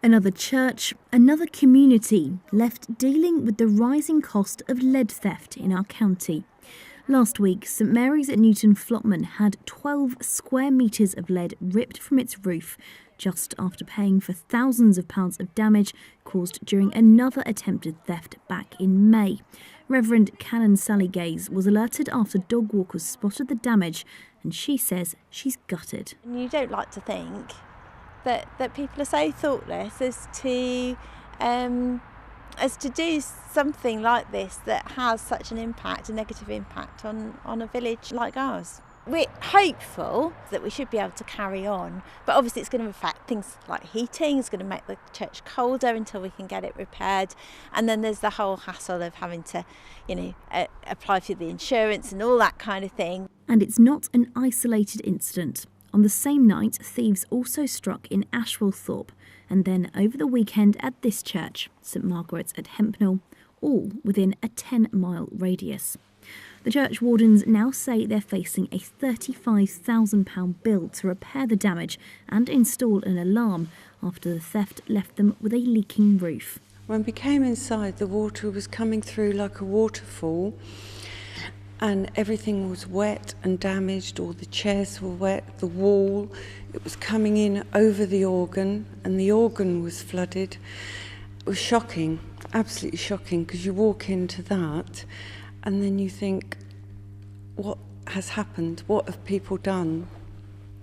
Another church, another community left dealing with the rising cost of lead theft in our county. Last week, St Mary's at Newton Flotman had 12 square metres of lead ripped from its roof, just after paying for thousands of pounds of damage caused during another attempted theft back in May. Reverend Canon Sally Gaze was alerted after dog walkers spotted the damage, and she says she's gutted. And you don't like to think that people are so thoughtless as to do something like this that has such an impact, a negative impact on a village like ours. We're hopeful that we should be able to carry on, but obviously it's going to affect things like heating. It's going to make the church colder until we can get it repaired, and then there's the whole hassle of having to, apply for the insurance and all that kind of thing. And it's not an isolated incident. On the same night, thieves also struck in Ashwellthorpe, and then over the weekend at this church, St Margaret's at Hempnall, all within a 10-mile radius. The church wardens now say they're facing a £35,000 bill to repair the damage and install an alarm after the theft left them with a leaking roof. When we came inside, the water was coming through like a waterfall, and everything was wet and damaged. All the chairs were wet, the wall, it was coming in over the organ, and the organ was flooded. It was shocking, absolutely shocking, because you walk into that and then you think, what has happened? What have people done?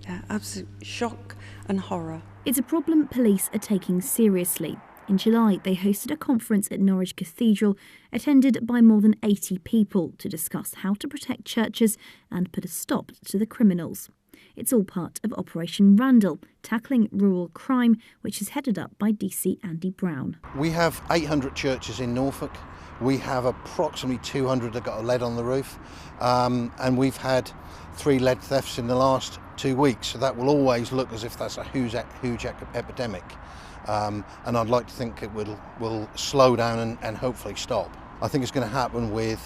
Yeah, absolute shock and horror. It's a problem police are taking seriously. In July, they hosted a conference at Norwich Cathedral, attended by more than 80 people, to discuss how to protect churches and put a stop to the criminals. It's all part of Operation Randall, tackling rural crime, which is headed up by DC Andy Brown. We have 800 churches in Norfolk. We have approximately 200 that got a lead on the roof, and we've had 3 lead thefts in the last 2 weeks, so that will always look as if that's a huge epidemic. And I'd like to think it will slow down and hopefully stop. I think it's going to happen with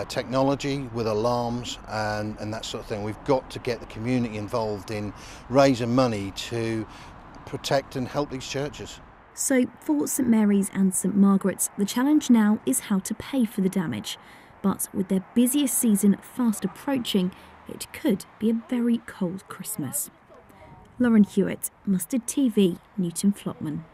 technology, with alarms and that sort of thing. We've got to get the community involved in raising money to protect and help these churches. So for St Mary's and St Margaret's, the challenge now is how to pay for the damage. But with their busiest season fast approaching, it could be a very cold Christmas. Lauren Hewitt, Mustard TV, Newton Flotman.